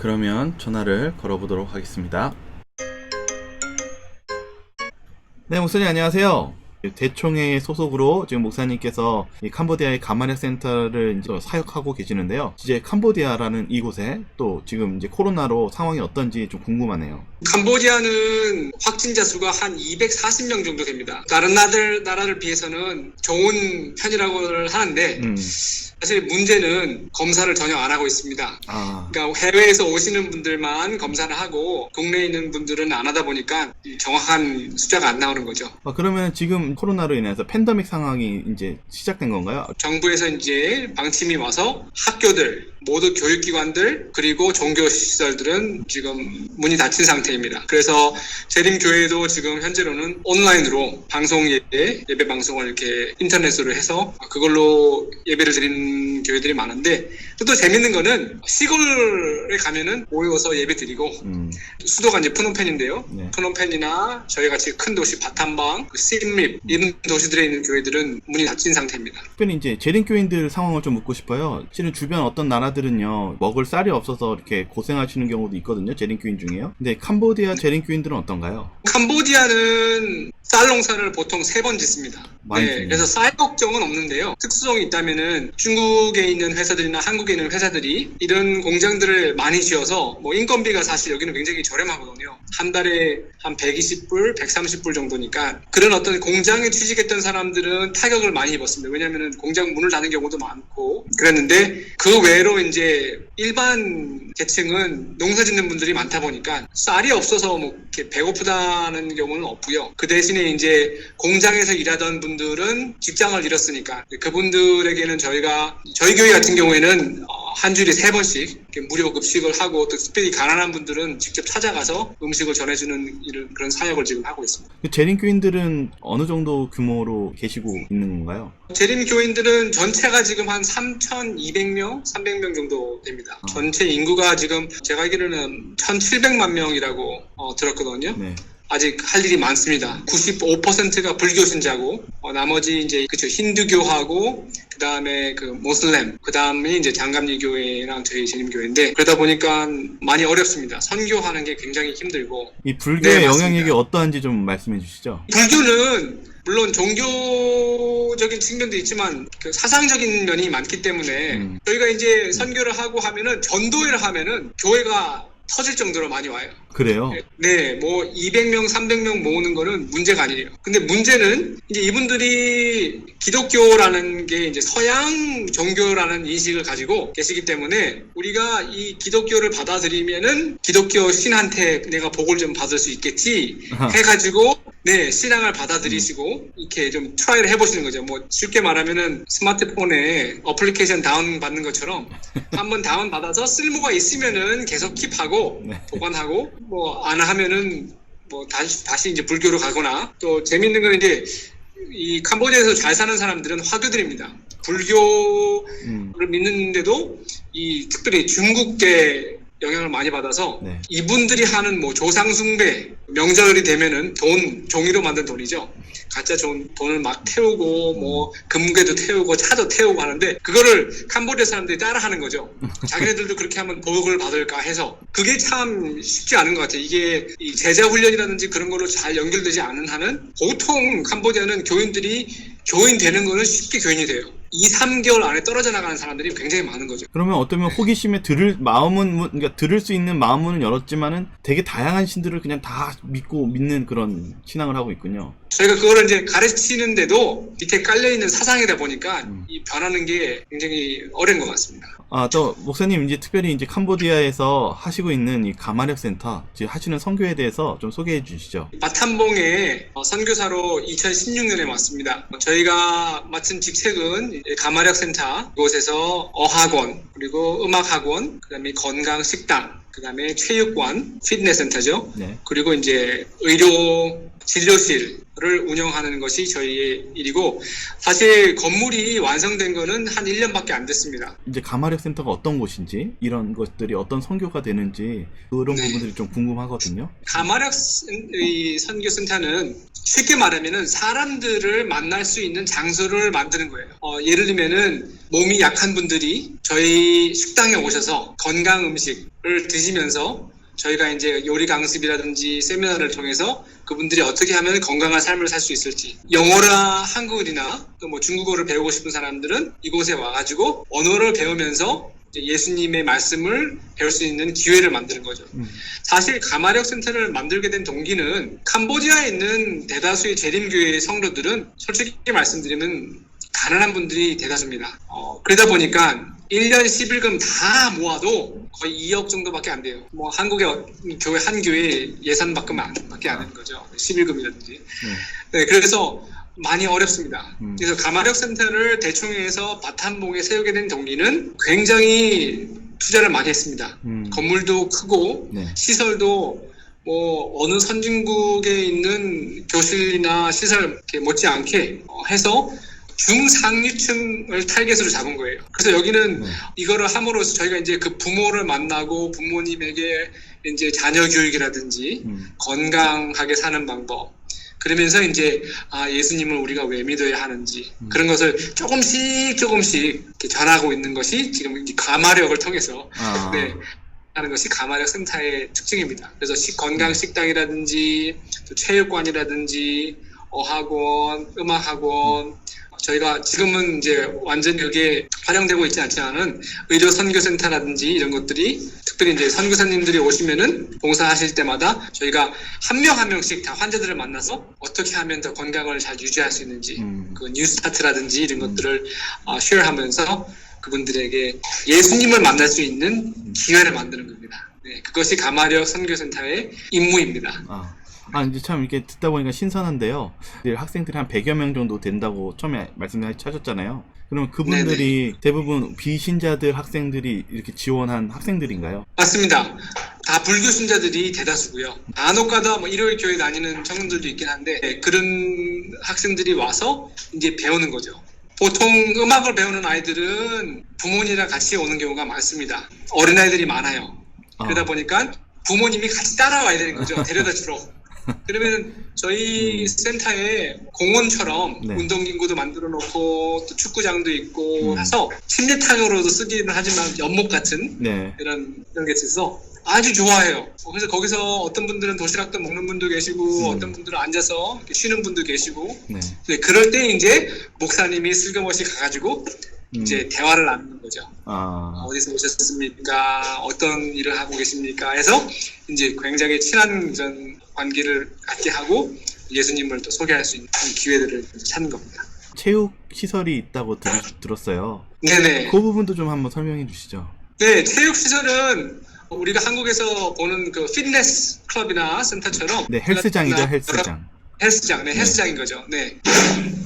그러면 전화를 걸어보도록 하겠습니다. 네, 목사님 안녕하세요. 대총회 소속으로 지금 목사님께서 이 캄보디아의 가마력 센터를 이제 사역하고 계시는데요. 이제 캄보디아라는 이곳에 또 지금 이제 코로나로 상황이 어떤지 좀 궁금하네요. 캄보디아는 확진자 수가 한 240명 정도 됩니다. 다른 나라를 비해서는 좋은 편이라고 하는데 사실 문제는 검사를 전혀 안 하고 있습니다. 그러니까 해외에서 오시는 분들만 검사를 하고 국내에 있는 분들은 안 하다 보니까 정확한 숫자가 안 나오는 거죠. 그러면 지금 코로나로 인해서 팬데믹 상황이 이제 시작된 건가요? 정부에서 이제 방침이 와서 학교들, 모두 교육기관들, 그리고 종교시설들은 지금 문이 닫힌 상태입니다. 그래서 재림교회도 지금 현재로는 온라인으로 예배 방송을 이렇게 인터넷으로 해서 그걸로 예배를 드리는 교회들이 많은데, 또 재밌는 거는 시골에 가면은 모여서 예배 드리고, 수도가 이제 프놈펜인데요. 네. 프놈펜이나 저희 같이 큰 도시 바탐방, 심립 이런 도시들에 있는 교회들은 문이 닫힌 상태입니다. 특별히 이제 재림교인들 상황을 좀 묻고 싶어요. 실은 주변 어떤 나라들은요, 먹을 쌀이 없어서 이렇게 고생하시는 경우도 있거든요. 재림교인 중에요. 근데 캄보디아 재림교인들은 어떤가요? 캄보디아는 쌀 농사를 보통 3번 짓습니다. 많이 그래서 쌀 걱정은 없는데요. 특수성이 있다면은 중국에 있는 회사들이나 한국에 있는 회사들이 이런 공장들을 많이 지어서 인건비가 사실 여기는 굉장히 저렴하거든요. 한 달에 한 120불, 130불 정도니까 그런 어떤 공장에 취직했던 사람들은 타격을 많이 입었습니다. 왜냐하면 공장 문을 닫는 경우도 많고 그랬는데, 그 외로 이제 일반 계층은 농사 짓는 분들이 많다 보니까 쌀이 없어서 이렇게 배고프다는 경우는 없고요. 그 대신에 이제 공장에서 일하던 분들은 직장을 잃었으니까 그분들에게는 저희 교회 같은 경우에는 한 주일에 3번씩 이렇게 무료 급식을 하고, 또 특별히 가난한 분들은 직접 찾아가서 음식을 전해주는 그런 사역을 지금 하고 있습니다. 재림교인들은 어느 정도 규모로 계시고 있는 건가요? 재림교인들은 전체가 지금 한 3,200명, 300명 정도 됩니다. 전체 인구가 지금 제가 알기로는 1,700만 명이라고 들었거든요. 네. 아직 할 일이 많습니다. 95%가 불교 신자고, 나머지 이제 힌두교하고, 그 다음에 모슬렘, 그 다음에 이제 장감리 교회랑 저희 재림교회인데, 그러다 보니까 많이 어렵습니다. 선교하는 게 굉장히 힘들고. 이 불교의 네, 영향력이 어떠한지 좀 말씀해 주시죠. 불교는 물론 종교적인 측면도 있지만 사상적인 면이 많기 때문에 저희가 이제 선교를 하고 하면은, 전도회를 하면은 교회가 터질 정도로 많이 와요. 그래요? 네, 200명, 300명 모으는 거는 문제가 아니에요. 근데 문제는 이제 이분들이 기독교라는 게 이제 서양 종교라는 인식을 가지고 계시기 때문에, 우리가 이 기독교를 받아들이면은 기독교 신한테 내가 복을 좀 받을 수 있겠지 해가지고 신앙을 받아들이시고 이렇게 좀 트라이를 해보시는 거죠. 쉽게 말하면은 스마트폰에 어플리케이션 다운 받는 것처럼 한번 다운 받아서 쓸모가 있으면은 계속 킵하고 보관하고, 안 하면은 다시 이제 불교로 가거나. 또 재밌는 건 이제 이 캄보디아에서 잘 사는 사람들은 화교들입니다. 불교를 믿는데도 특별히 중국계 영향을 많이 받아서 이분들이 하는 조상 숭배, 명절이 되면은 종이로 만든 돈이죠. 가짜 돈을 막 태우고 금괴도 태우고 차도 태우고 하는데, 그거를 캄보디아 사람들이 따라 하는 거죠. 자기네들도 그렇게 하면 복을 받을까 해서. 그게 참 쉽지 않은 것 같아요. 이게 이 제자 훈련이라든지 그런 걸로 잘 연결되지 않은 한은, 보통 캄보디아는 교인들이 교인 되는 거는 쉽게 교인이 돼요. 2-3개월 안에 떨어져 나가는 사람들이 굉장히 많은 거죠. 그러면 어쩌면 호기심에 그러니까 들을 수 있는 마음문은 열었지만은 되게 다양한 신들을 그냥 다 믿는 그런 신앙을 하고 있군요. 저희가 그거를 이제 가르치는데도 밑에 깔려있는 사상이다 보니까 이 변하는 게 굉장히 어려운 것 같습니다. 또 목사님 이제 특별히 이제 캄보디아에서 하시고 있는 이 가마력 센터, 지금 하시는 선교에 대해서 좀 소개해 주시죠. 바탐봉에 선교사로 2016년에 왔습니다. 저희가 맡은 직책은 가마력 센터, 이곳에서 어학원, 그리고 음악학원, 그다음에 건강식당, 그다음에 체육관, 피트니스 센터죠. 그리고 이제 의료 진료실을 운영하는 것이 저희의 일이고, 사실 건물이 완성된 거는 한 1년밖에 안 됐습니다. 이제 가마력 센터가 어떤 곳인지, 이런 것들이 어떤 선교가 되는지 그런 부분들이 좀 궁금하거든요. 가마력 선교 센터는 쉽게 말하면은 사람들을 만날 수 있는 장소를 만드는 거예요. 예를 들면은 몸이 약한 분들이 저희 식당에 오셔서 건강 음식을 드시면서 저희가 이제 요리 강습이라든지 세미나를 통해서 그분들이 어떻게 하면 건강한 삶을 살 수 있을지, 영어나 한국어나 또 뭐 중국어를 배우고 싶은 사람들은 이곳에 와가지고 언어를 배우면서 예수님의 말씀을 배울 수 있는 기회를 만드는 거죠. 사실 가마력 센터를 만들게 된 동기는 캄보디아에 있는 대다수의 재림교회 성도들은 솔직히 말씀드리면 가난한 분들이 대다수입니다. 그러다 보니까 1년 10일금 다 모아도 거의 2억 정도밖에 안 돼요. 뭐 한국의 교회 한 교회 예산밖에 안 되는 거죠. 11금이라든지. 네, 그래서 많이 어렵습니다. 그래서 가마력 센터를 대총회에서 바탄봉에 세우게 된 동기는 굉장히 투자를 많이 했습니다. 건물도 크고 네. 시설도 뭐 어느 선진국에 있는 교실이나 시설 이렇게 못지않게 해서 중상류층을 타겟으로 잡은 거예요. 그래서 여기는 이거를 함으로써 저희가 이제 그 부모를 만나고 부모님에게 이제 자녀 교육이라든지 건강하게 사는 방법, 그러면서 이제 예수님을 우리가 왜 믿어야 하는지 그런 것을 조금씩 이렇게 전하고 있는 것이 지금 이 가마력을 통해서 네, 하는 것이 가마력 센터의 특징입니다. 그래서 건강 식당이라든지 또 체육관이라든지 어학원, 음악학원, 저희가 지금은 이제 완전히 그게 활용되고 있지 않지만은 의료 선교센터라든지 이런 것들이 특별히 이제 선교사님들이 오시면은 봉사하실 때마다 저희가 한 명 한 명씩 다 환자들을 만나서 어떻게 하면 더 건강을 잘 유지할 수 있는지 그 뉴스타트라든지 이런 것들을 쉐어하면서 그분들에게 예수님을 만날 수 있는 기회를 만드는 겁니다. 네, 그것이 가마력 선교센터의 임무입니다. 이제 참 이렇게 듣다 보니까 신선한데요. 학생들이 한 100여 명 정도 된다고 처음에 말씀하셨잖아요. 그러면 그분들이 네네. 대부분 비신자들 학생들이 이렇게 지원한 학생들인가요? 맞습니다. 다 불교 신자들이 대다수고요. 간혹가다 뭐 일요일 교회 다니는 청년들도 있긴 한데 네, 그런 학생들이 와서 이제 배우는 거죠. 보통 음악을 배우는 아이들은 부모님이랑 같이 오는 경우가 많습니다. 어린아이들이 많아요. 그러다 보니까 부모님이 같이 따라와야 되는 거죠. 데려다 주러. 그러면 저희 센터에 공원처럼 네. 운동기구도 만들어 놓고 또 축구장도 있고 해서 침례탕으로도 쓰기는 하지만 연못 같은 네. 이런 게 있어서 아주 좋아해요. 그래서 거기서 어떤 분들은 도시락도 먹는 분도 계시고 어떤 분들은 앉아서 쉬는 분도 계시고 네. 네, 그럴 때 이제 목사님이 슬그머시 가가지고 이제 대화를 나누는 거죠. 어디서 오셨습니까? 어떤 일을 하고 계십니까? 해서 이제 굉장히 친한 이런 관계를 갖게 하고 예수님을 또 소개할 수 있는 기회들을 찾는 겁니다. 체육 시설이 있다고 들었어요. 네네. 그 부분도 좀 한번 설명해 주시죠. 네, 체육 시설은 우리가 한국에서 보는 그 피트니스 클럽이나 센터처럼 네, 헬스장이죠, 헬스장. 헬스장, 네, 헬스장인 거죠. 네.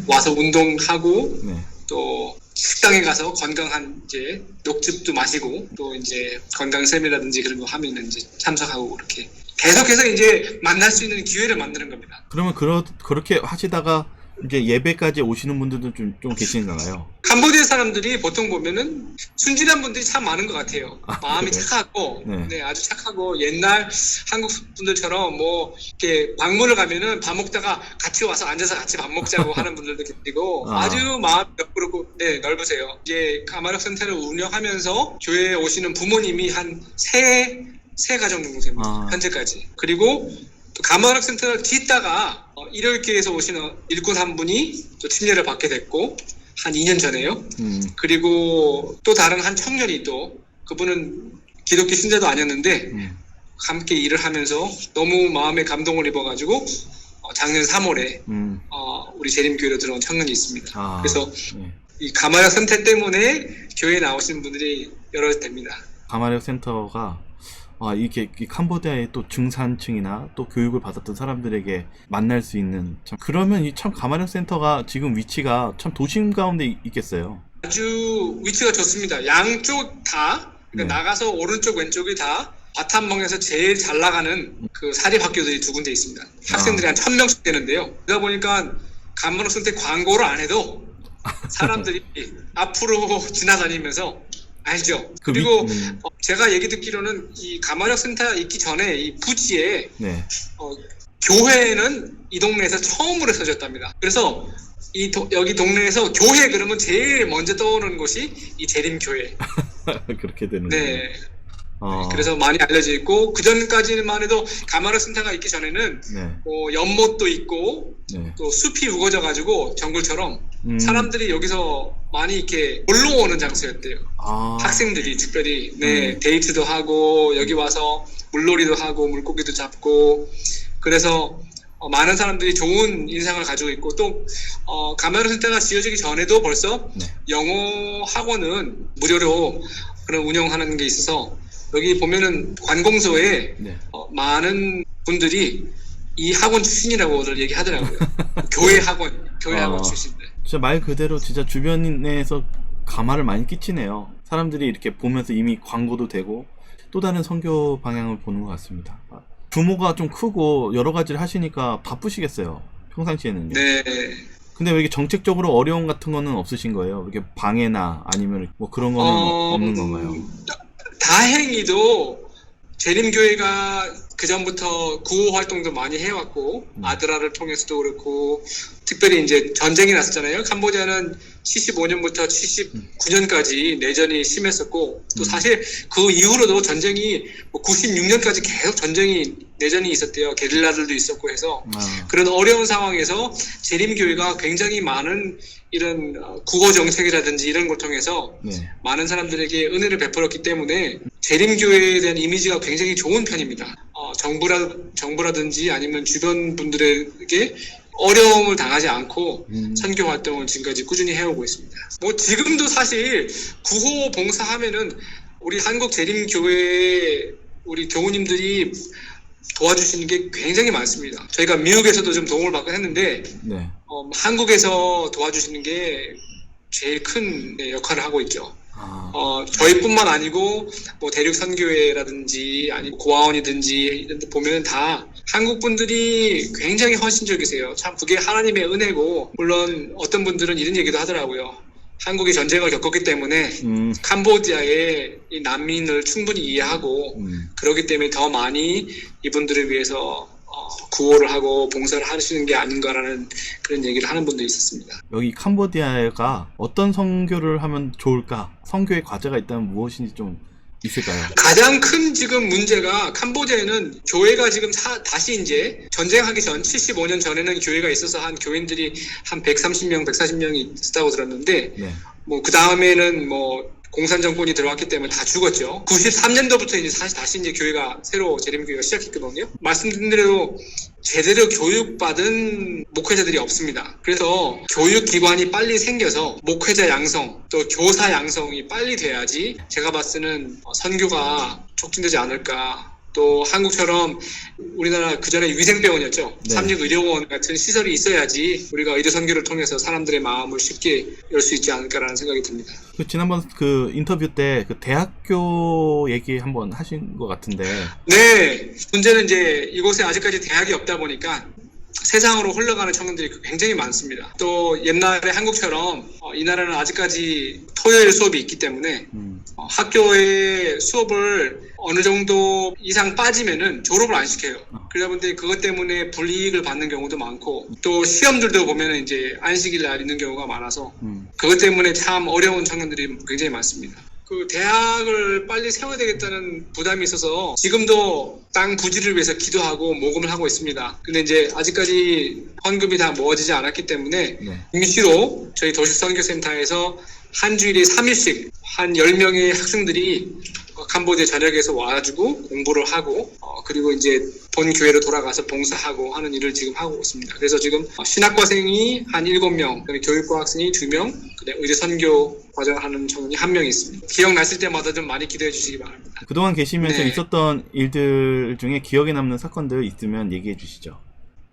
와서 운동하고 네. 또 식당에 가서 건강한 이제 녹즙도 마시고 또 이제 건강 세미라든지 그런 거 하면 이제 참석하고 그렇게 계속해서 이제 만날 수 있는 기회를 만드는 겁니다. 그러면 그렇게 하시다가 이제 예배까지 오시는 분들도 좀 계신가요? 캄보디아 사람들이 보통 보면은 순진한 분들이 참 많은 것 같아요. 마음이 그래요? 착하고, 네. 네, 아주 착하고 옛날 한국 분들처럼 뭐 이렇게 방문을 가면은 밥 먹다가 같이 와서 앉아서 같이 밥 먹자고 하는 분들도 계시고 아주 마음 넓고 네, 넓으세요. 이제 가마력 센터를 운영하면서 교회에 오시는 부모님이 한 세 가정 정도 됩니다. 현재까지. 그리고 또 가마력 센터를 짓다가 일요일교회에서 오시는 일꾼 한 분이 또 침례를 받게 됐고 한 2년 전에요. 그리고 또 다른 한 청년이 또 그분은 기독교 신자도 아니었는데 함께 일을 하면서 너무 마음에 감동을 입어가지고 작년 3월에 우리 재림교회로 들어온 청년이 있습니다. 그래서 이 가마력 센터 때문에 교회에 나오시는 분들이 여러 됩니다. 가마력 센터가 이렇게 캄보디아의 또 중산층이나 또 교육을 받았던 사람들에게 만날 수 있는 그러면 이 참 가마력 센터가 지금 위치가 참 도심 가운데 있겠어요. 아주 위치가 좋습니다. 양쪽 다 그러니까 나가서 오른쪽 왼쪽이 다 바탄봉에서 제일 잘 나가는 그 사립학교들이 두 군데 있습니다. 학생들이 한 1000명씩 되는데요. 그러다 보니까 가마력 센터 광고를 안 해도 사람들이 앞으로 지나다니면서 알죠. 그리고 제가 얘기 듣기로는 이 가마력 센터 있기 전에 이 부지에 네. 교회는 이 동네에서 처음으로 세워졌답니다. 그래서 여기 동네에서 교회 그러면 제일 먼저 떠오르는 곳이 이 재림교회. 그렇게 되는 네. 그래서 많이 알려져 있고, 그 전까지만 해도 가마라 센터가 있기 전에는 네. 연못도 있고 네. 또 숲이 우거져가지고 정글처럼 사람들이 여기서 많이 이렇게 놀러 오는 장소였대요. 학생들이 특별히 데이트도 하고 여기 와서 물놀이도 하고 물고기도 잡고, 그래서 많은 사람들이 좋은 인상을 가지고 있고, 또 가마라 센터가 지어지기 전에도 벌써 네. 영어 학원은 무료로 그런 운영하는 게 있어서, 여기 보면은 관공서에 네. 많은 분들이 이 학원 출신이라고들 얘기하더라고요. 교회 학원 출신들. 진짜 말 그대로 진짜 주변에서 가마를 많이 끼치네요. 사람들이 이렇게 보면서 이미 광고도 되고 또 다른 선교 방향을 보는 것 같습니다. 규모가 좀 크고 여러 가지를 하시니까 바쁘시겠어요, 평상시에는요. 네. 근데 왜 이렇게 정책적으로 어려움 같은 거는 없으신 거예요? 이렇게 방해나 아니면 뭐 그런 거는 없는 건가요? 다행히도 재림교회가 그 전부터 구호 활동도 많이 해왔고, 아드라를 통해서도 그렇고, 특별히 이제 전쟁이 났었잖아요. 캄보디아는 75년부터 79년까지 내전이 심했었고, 또 사실 그 이후로도 전쟁이 96년까지 계속 내전이 있었대요. 게릴라들도 있었고 해서. 그런 어려운 상황에서 재림교회가 굉장히 많은 이런 국어 정책이라든지 이런 걸 통해서 많은 사람들에게 은혜를 베풀었기 때문에 재림교회에 대한 이미지가 굉장히 좋은 편입니다. 정부라든지 아니면 주변 분들에게 어려움을 당하지 않고 선교 활동을 지금까지 꾸준히 해오고 있습니다. 뭐 지금도 사실 구호 봉사하면은 우리 한국 재림교회 우리 교우님들이 도와주시는 게 굉장히 많습니다. 저희가 미국에서도 좀 도움을 받곤 했는데 한국에서 도와주시는 게 제일 큰 역할을 하고 있죠. 저희뿐만 아니고 뭐 대륙 선교회라든지 아니 고아원이든지 이런 데 보면 다 한국 분들이 굉장히 헌신적이세요. 참 그게 하나님의 은혜고, 물론 어떤 분들은 이런 얘기도 하더라고요. 한국이 전쟁을 겪었기 때문에 캄보디아의 이 난민을 충분히 이해하고 그렇기 때문에 더 많이 이분들을 위해서 구호를 하고 봉사를 하시는 게 아닌가라는 그런 얘기를 하는 분도 있었습니다. 여기 캄보디아가 어떤 선교를 하면 좋을까? 선교의 과제가 있다면 무엇인지 좀 있을까요? 가장 큰 지금 문제가, 캄보디아에는 교회가 지금 다시 이제 전쟁하기 전 75년 전에는 교회가 있어서 한 교인들이 한 130명, 140명이 있었다고 들었는데 뭐 그 다음에는 뭐 공산 정권이 들어왔기 때문에 다 죽었죠. 93년도부터 이제 다시 이제 교회가 새로 재림교회가 시작했거든요. 말씀드린 대로 제대로 교육받은 목회자들이 없습니다. 그래서 교육기관이 빨리 생겨서 목회자 양성, 또 교사 양성이 빨리 돼야지 제가 봤을 때는 선교가 촉진되지 않을까. 또 한국처럼 우리나라 그전에 위생병원이었죠. 삼육의료원 같은 시설이 있어야지 우리가 의료 선교를 통해서 사람들의 마음을 쉽게 열 수 있지 않을까라는 생각이 듭니다. 지난번 그 인터뷰 때 그 대학교 얘기 한번 하신 것 같은데. 네, 문제는 이제 이곳에 아직까지 대학이 없다 보니까 세상으로 흘러가는 청년들이 굉장히 많습니다. 또 옛날에 한국처럼 이 나라는 아직까지 토요일 수업이 있기 때문에 학교에 수업을 어느 정도 이상 빠지면은 졸업을 안 시켜요. 그러다 보니 그것 때문에 불이익을 받는 경우도 많고, 또 시험들도 보면은 이제 안식일 날 있는 경우가 많아서 그것 때문에 참 어려운 청년들이 굉장히 많습니다. 그 대학을 빨리 세워야 되겠다는 부담이 있어서 지금도 땅 부지를 위해서 기도하고 모금을 하고 있습니다. 근데 이제 아직까지 헌금이 다 모아지지 않았기 때문에 임시로 저희 도시선교센터에서 한 주일에 3일씩 한 10명의 학생들이 캄보디아 전역에서 와가지고 공부를 하고 그리고 이제 본 교회로 돌아가서 봉사하고 하는 일을 지금 하고 있습니다. 그래서 지금 신학과생이 한 7명, 교육과 학생이 2명, 의대 선교 과정을 하는 청년이 1명이 있습니다. 기억났을 때마다 좀 많이 기대해 주시기 바랍니다. 그동안 계시면서 있었던 일들 중에 기억에 남는 사건들 있으면 얘기해 주시죠.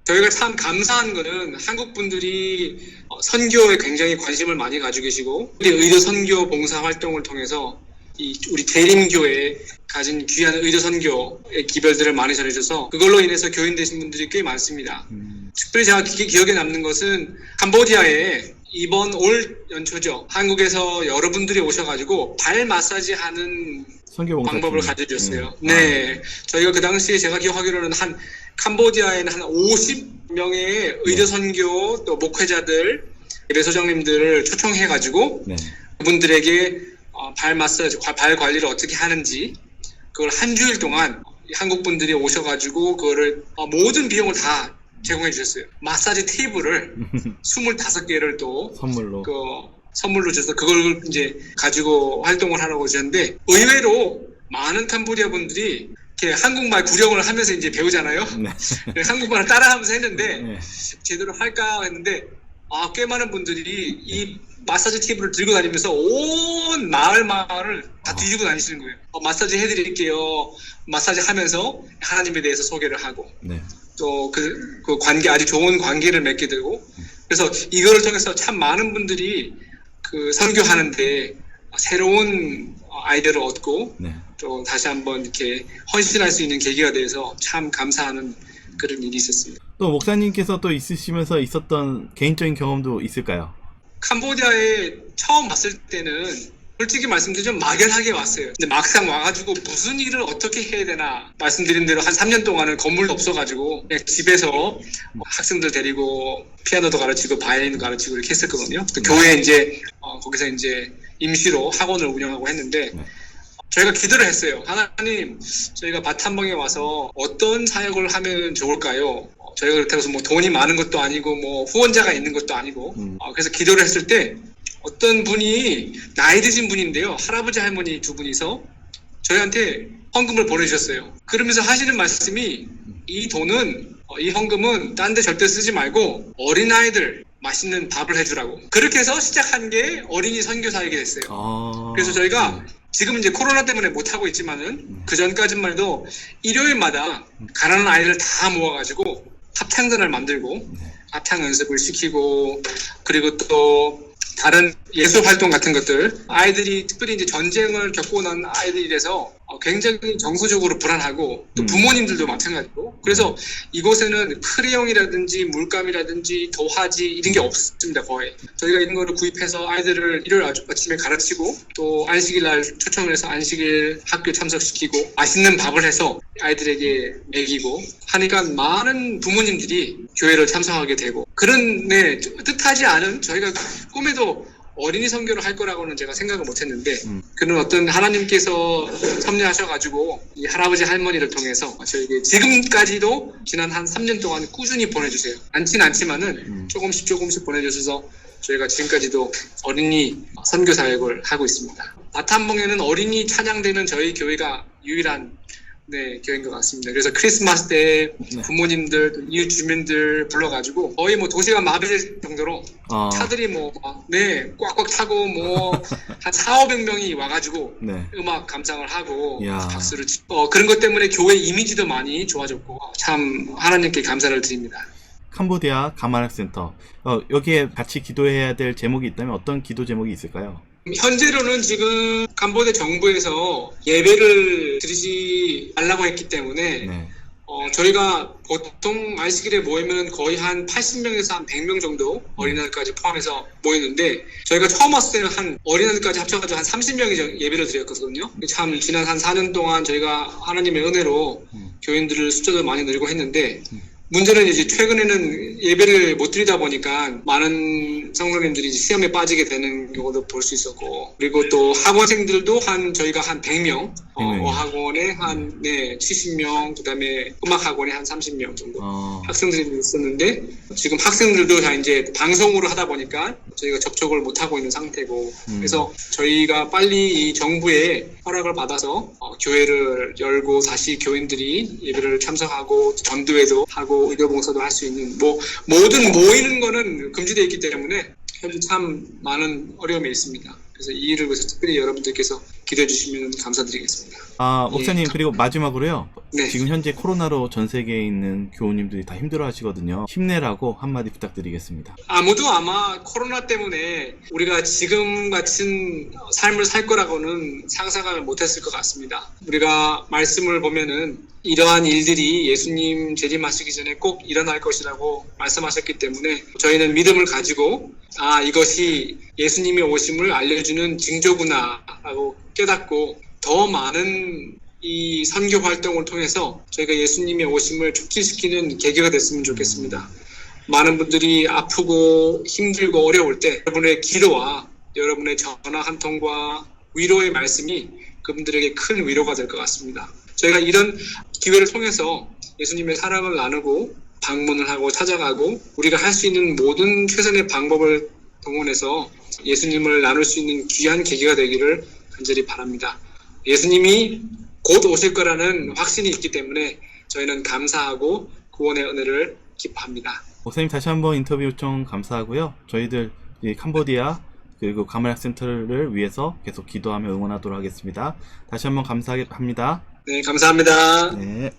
저희가 참 감사한 거는 한국 분들이 선교에 굉장히 관심을 많이 가지고 계시고, 의료 선교 봉사 활동을 통해서 우리 재림교회에 가진 귀한 의료 선교의 기별들을 많이 전해줘서 그걸로 인해서 교인 되신 분들이 꽤 많습니다. 특별히 제가 기억에 남는 것은 캄보디아에 이번 올 연초죠. 한국에서 여러분들이 오셔가지고 발 마사지 하는 방법을 가르쳐줬어요. 네, 저희가 그 당시에 제가 기억하기로는 캄보디아에는 한 50명의 의료 선교 또 목회자들, 예배소장님들을 초청해가지고 그분들에게 발 마사지, 발 관리를 어떻게 하는지, 그걸 한 주일 동안 한국 분들이 오셔가지고 그거를 모든 비용을 다 제공해 주셨어요. 마사지 테이블을 25개를 또 선물로. 선물로 줘서 그걸 이제 가지고 활동을 하라고 하셨는데, 의외로 많은 캄보디아 분들이 이렇게 한국말 구령을 하면서 이제 배우잖아요. 네. 한국말을 따라하면서 했는데 네. 제대로 할까 했는데 꽤 많은 분들이 이 마사지 테이블을 들고 다니면서 온 마을을 다 뒤지고 다니시는 거예요. 마사지 해드릴게요. 마사지 하면서 하나님에 대해서 소개를 하고 네. 또 그 관계, 아주 좋은 관계를 맺게 되고, 그래서 이거를 통해서 참 많은 분들이 그 선교하는데 새로운 아이디어를 얻고 네. 또 다시 한번 이렇게 헌신할 수 있는 계기가 돼서 참 감사하는 그런 일이 있었습니다. 또 목사님께서 또 있으시면서 있었던 개인적인 경험도 있을까요? 캄보디아에 처음 왔을 때는 솔직히 말씀드리면 막연하게 왔어요. 근데 막상 와가지고 무슨 일을 어떻게 해야 되나, 말씀드린 대로 한 3년 동안은 건물도 없어가지고 그냥 집에서 학생들 데리고 피아노도 가르치고 바이올린도 가르치고 이렇게 했었거든요. 또 교회에 이제 거기서 이제 임시로 학원을 운영하고 했는데, 저희가 기도를 했어요. 하나님, 저희가 바탐봉에 와서 어떤 사역을 하면 좋을까요? 저희가 그렇다고 해서 뭐 돈이 많은 것도 아니고 뭐 후원자가 있는 것도 아니고, 그래서 기도를 했을 때 어떤 분이 나이 드신 분인데요, 할아버지 할머니 두 분이서 저희한테 헌금을 보내주셨어요. 그러면서 하시는 말씀이, 이 돈은 이 헌금은 딴 데 절대 쓰지 말고 어린아이들 맛있는 밥을 해주라고. 그렇게 해서 시작한 게 어린이 선교사역이 됐어요. 그래서 저희가 지금 이제 코로나 때문에 못하고 있지만은 그 전까지만 해도 일요일마다 가난한 아이들 다 모아가지고 합창단을 만들고 합창 연습을 시키고, 그리고 또 다른 예술 활동 같은 것들, 아이들이 특별히 이제 전쟁을 겪고 난 아이들이라서 굉장히 정서적으로 불안하고, 또 부모님들도 마찬가지고, 그래서 이곳에는 크레용이라든지 물감이라든지 도화지 이런 게 없습니다. 거의 저희가 이런 거를 구입해서 아이들을 일요일 아침에 가르치고, 또 안식일 날 초청을 해서 안식일 학교 참석시키고 맛있는 밥을 해서 아이들에게 먹이고 하니까 많은 부모님들이 교회를 참석하게 되고, 그런 뜻하지 않은, 저희가 꿈에도 어린이 선교를 할 거라고는 제가 생각을 못했는데, 그런 어떤 하나님께서 섭리하셔가지고 이 할아버지 할머니를 통해서 저에게 지금까지도 지난 한 3년 동안 꾸준히 보내주세요. 많진 않지만은 조금씩 보내주셔서 저희가 지금까지도 어린이 선교 사역을 하고 있습니다. 바탐봉에는 어린이 찬양되는 저희 교회가 유일한 교회인 것 같습니다. 그래서 크리스마스 때 부모님들, 이웃 주민들 불러가지고 거의 뭐 도시가 마비될 정도로 차들이 꽉꽉 타고 한 400~500명이 와가지고 음악 감상을 하고 박수를 치고, 그런 것 때문에 교회 이미지도 많이 좋아졌고 참 하나님께 감사를 드립니다. 캄보디아 가만학센터, 여기에 같이 기도해야 될 제목이 있다면 어떤 기도 제목이 있을까요? 현재로는 지금 캄보디아 정부에서 예배를 드리지 말라고 했기 때문에 저희가 보통 안식일에 모이면 거의 한 80명에서 한 100명 정도 어린아이들까지 포함해서 모이는데, 저희가 처음 왔을 때는 한 어린아이들까지 합쳐가지고 한 30명이 예배를 드렸거든요. 참 지난 한 4년 동안 저희가 하나님의 은혜로 교인들을 숫자도 많이 늘고 했는데, 문제는 이제 최근에는 예배를 못 드리다 보니까 많은 성도님들이 시험에 빠지게 되는 경우도 볼 수 있었고, 그리고 또 학원생들도 저희가 한 100명, 어학원에 한 70명, 그다음에 음악학원에 한 30명 정도 학생들이 있었는데, 지금 학생들도 다 이제 방송으로 하다 보니까 저희가 접촉을 못 하고 있는 상태고, 그래서 저희가 빨리 이 정부의 허락을 받아서 교회를 열고 다시 교인들이 예배를 참석하고 전도회도 하고 의료봉사도 할 수 있는, 모든 모이는 거는 금지되어 있기 때문에 현재 참 많은 어려움이 있습니다. 그래서 이 일을 위해서 특별히 여러분들께서 기도해 주시면 감사드리겠습니다. 목사님, 그리고 마지막으로요. 네. 지금 현재 코로나로 전 세계에 있는 교우님들이 다 힘들어 하시거든요. 힘내라고 한마디 부탁드리겠습니다. 아무도 아마 코로나 때문에 우리가 지금 같은 삶을 살 거라고는 상상을 못했을 것 같습니다. 우리가 말씀을 보면은 이러한 일들이 예수님 재림하시기 전에 꼭 일어날 것이라고 말씀하셨기 때문에 저희는 믿음을 가지고 이것이 예수님의 오심을 알려주는 징조구나 라고 깨닫고, 더 많은 이 선교 활동을 통해서 저희가 예수님의 오심을 촉진시키는 계기가 됐으면 좋겠습니다. 많은 분들이 아프고 힘들고 어려울 때 여러분의 기도와 여러분의 전화 한 통과 위로의 말씀이 그분들에게 큰 위로가 될 것 같습니다. 저희가 이런 기회를 통해서 예수님의 사랑을 나누고 방문을 하고 찾아가고 우리가 할 수 있는 모든 최선의 방법을 동원해서 예수님을 나눌 수 있는 귀한 계기가 되기를 간절히 바랍니다. 예수님이 곧 오실 거라는 확신이 있기 때문에 저희는 감사하고 구원의 은혜를 기뻐합니다. 목사님 다시 한번 인터뷰 요청 감사하고요. 저희들 이 캄보디아 그리고 가마락 센터를 위해서 계속 기도하며 응원하도록 하겠습니다. 다시 한번 감사합니다. 네, 감사합니다. 네.